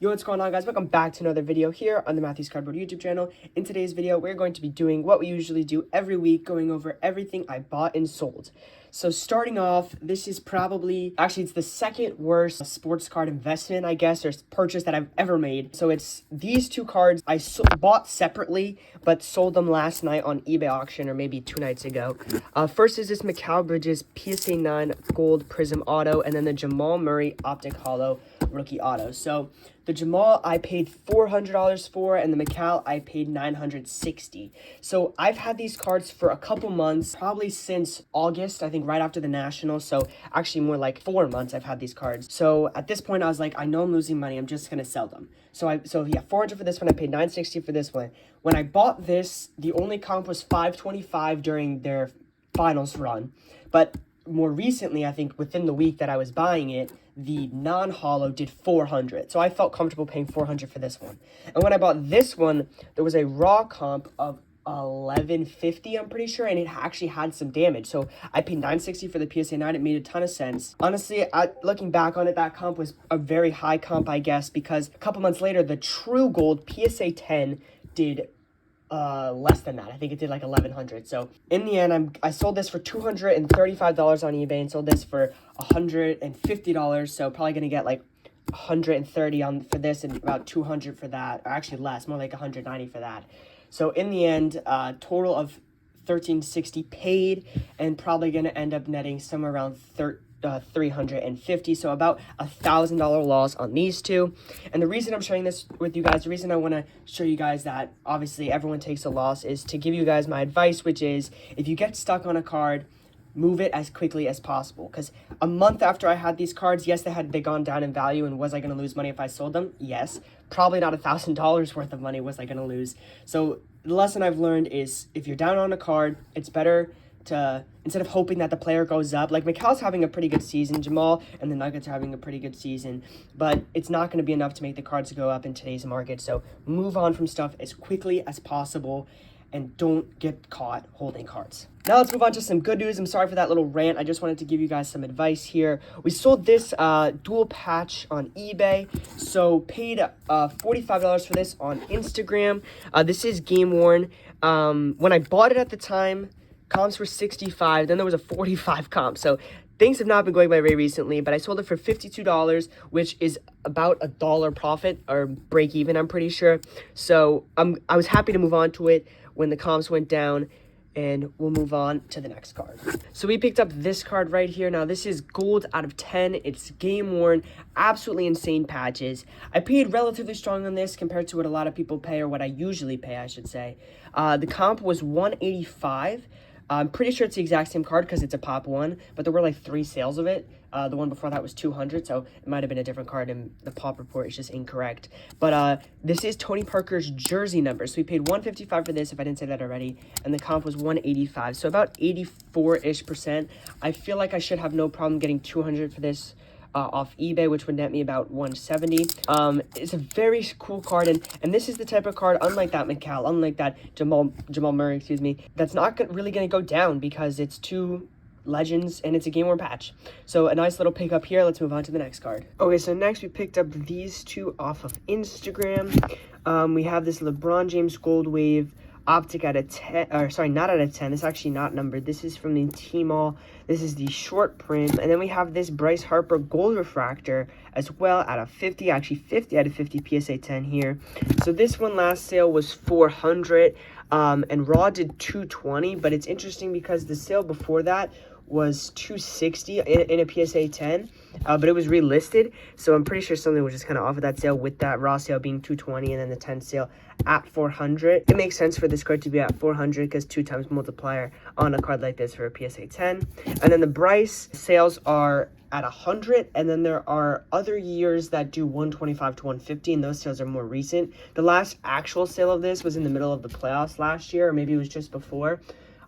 Yo, what's going on, guys? Welcome back to another video here on the Matthew's Cardboard YouTube channel. In today's video, we're going to be doing what we usually do every week, going over everything I bought and sold. So starting off, this is it's the second worst sports card investment, I guess, or purchase that I've ever made. So it's these two cards I bought separately, but sold them last night on eBay auction, or maybe 2 nights ago. First is this Mikal Bridges PSA 9 Gold Prism Auto, and then the Jamal Murray Optic Holo Rookie Auto. So the Jamal I paid $400 for, and the Mikal I paid $960. So I've had these cards for a couple months, probably since August, I think right after the Nationals. So actually more like 4 months I've had these cards. So at this point I was like, I know I'm losing money, I'm just gonna sell them. So yeah, $400 for this one, I paid $960 for this one. When I bought this, the only comp was $525 during their finals run, but more recently, I think within the week that I was buying it, the non-holo did $400. So I felt comfortable paying $400 for this one. And when I bought this one, there was a raw comp of $1150, I'm pretty sure, and it actually had some damage. So I paid $960 for the PSA 9. It made a ton of sense. Honestly, looking back on it, that comp was a very high comp, I guess, because a couple months later, the True Gold PSA 10 did less than that. I think it did like $1,100. So in the end, I sold this for $235 on eBay and sold this for $150. So probably gonna get like $130 on for this and about $200 for that, or actually less, more like $190 for that. So in the end, total of $1,360 paid, and probably gonna end up netting somewhere around $350, so about $1,000 loss on these two. And the reason I'm sharing this with you guys, the reason I want to show you guys that obviously everyone takes a loss, is to give you guys my advice, which is if you get stuck on a card, move it as quickly as possible. Because a month after I had these cards, yes, they gone down in value, and was I going to lose money if I sold them? Yes. Probably not $1,000 worth of money was I going to lose. So the lesson I've learned is if you're down on a card, it's better to, instead of hoping that the player goes up, like Mikal's having a pretty good season, Jamal and the Nuggets are having a pretty good season, but it's not going to be enough to make the cards go up in today's market. So move on from stuff as quickly as possible and don't get caught holding cards. Now let's move on to some good news. I'm sorry for that little rant. I just wanted to give you guys some advice here. We sold this dual patch on eBay, so paid $45 for this on Instagram. This is game worn. When I bought it at the time, comps were 65, then there was a 45 comp. So things have not been going my way recently, but I sold it for $52, which is about $1 profit or break even, I'm pretty sure. So I was happy to move on to it when the comps went down, and we'll move on to the next card. So we picked up this card right here. Now this is gold out of 10. It's game worn, absolutely insane patches. I paid relatively strong on this compared to what a lot of people pay, or what I usually pay, I should say. The comp was $185. I'm pretty sure it's the exact same card because it's a pop one, but there were like 3 sales of it. The one before that was $200, so it might have been a different card, and the pop report is just incorrect. But this is Tony Parker's jersey number, so we paid $155 for this, if I didn't say that already, and the comp was $185, so about 84-ish%. I feel like I should have no problem getting $200 for this off eBay, which would net me about $170. It's a very cool card, and this is the type of card, unlike that Mikal, unlike that Jamal Murray, excuse me, that's not really going to go down because it's 2 legends and it's a game worn patch. So a nice little pickup here. Let's move on to the next card. Okay, so next we picked up these two off of Instagram. We have this LeBron James Gold Wave Optic out of 10, or sorry, not out of 10. This is actually not numbered. This is from the Tmall. This is the short print. And then we have this Bryce Harper Gold Refractor as well out of 50, actually 50 out of 50 PSA 10 here. So this one last sale was $400, and raw did $220, but it's interesting because the sale before that was $260 in a PSA 10, but it was relisted, so I'm pretty sure something was just kind of off of that sale, with that raw sale being $220 and then the 10 sale at $400. It makes sense for this card to be at $400 because 2 times multiplier on a card like this for a PSA 10. And then the Bryce sales are at $100, and then there are other years that do $125 to $150, and those sales are more recent. The last actual sale of this was in the middle of the playoffs last year, or maybe it was just before.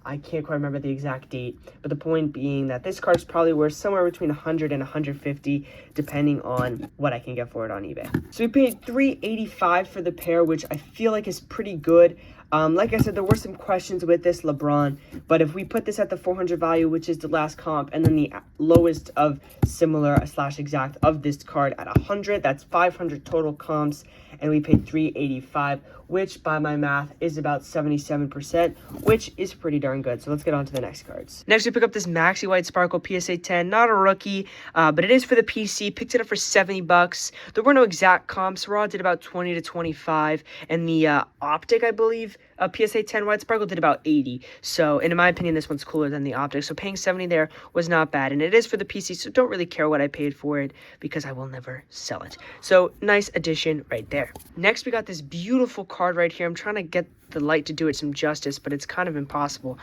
I can't quite remember the exact date, but the point being that this card's probably worth somewhere between $100 and $150, depending on what I can get for it on eBay. So we paid $385 for the pair, which I feel like is pretty good. Like I said, there were some questions with this LeBron, but if we put this at the 400 value, which is the last comp, and then the lowest of similar / exact of this card at 100, that's 500 total comps, and we paid 385, which by my math is about 77%, which is pretty darn good. So let's get on to the next cards. Next, we pick up this Maxi White Sparkle PSA 10, not a rookie, but it is for the PC. Picked it up for 70 bucks. There were no exact comps. Raw did about 20 to 25, and the Optic, I believe, PSA 10 White Sparkle did about 80. So, and in my opinion, this one's cooler than the Optic. So paying 70 there was not bad, and it is for the PC, so don't really care what I paid for it because I will never sell it. So nice addition right there. Next, we got this beautiful card right here. I'm trying to get the light to do it some justice, but it's kind of impossible.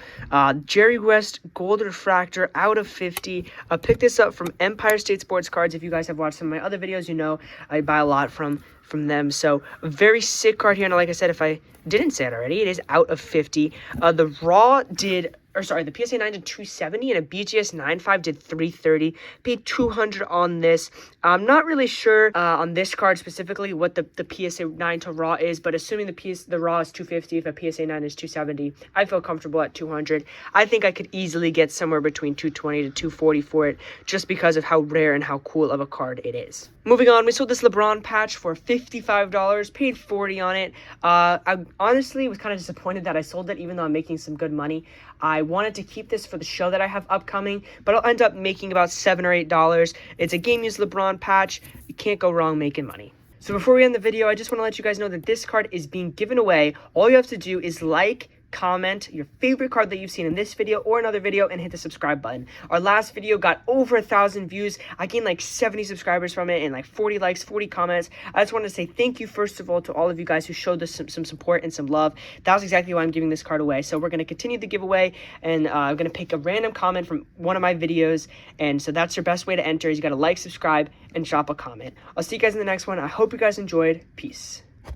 Jerry West Gold Refractor out of 50. I picked this up from Empire State Sports Cards. If you guys have watched some of my other videos, you know I buy a lot from them. So a very sick card here, and like I said, if I didn't say it already, it is out of 50. The Raw did, or sorry, the PSA 9 did 270, and a BGS 9.5 did 330. Paid 200 on this. I'm not really sure on this card specifically what the PSA 9 to Raw is, but assuming the Raw is 250, if a PSA 9 is 270, I feel comfortable at 200. I think I could easily get somewhere between 220 to 240 for it, just because of how rare and how cool of a card it is. Moving on, we sold this LeBron patch for $55, paid 40 on it. I honestly was kind of disappointed that I sold it, even though I'm making some good money. I wanted to keep this for the show that I have upcoming, but I'll end up making about $7 or $8. It's a game used LeBron patch. You can't go wrong making money. So before we end the video, I just want to let you guys know that this card is being given away. All you have to do is like, comment your favorite card that you've seen in this video or another video, and hit the subscribe button. Our last video got over 1,000 views. I gained like 70 subscribers from it and like 40 likes, 40 comments. I just want to say thank you first of all to all of you guys who showed us some support and some love. That was exactly why I'm giving this card away. So we're going to continue the giveaway, and I'm going to pick a random comment from one of my videos, and so that's your best way to enter, is you got to like, subscribe, and drop a comment. I'll see you guys in the next one. I hope you guys enjoyed. Peace.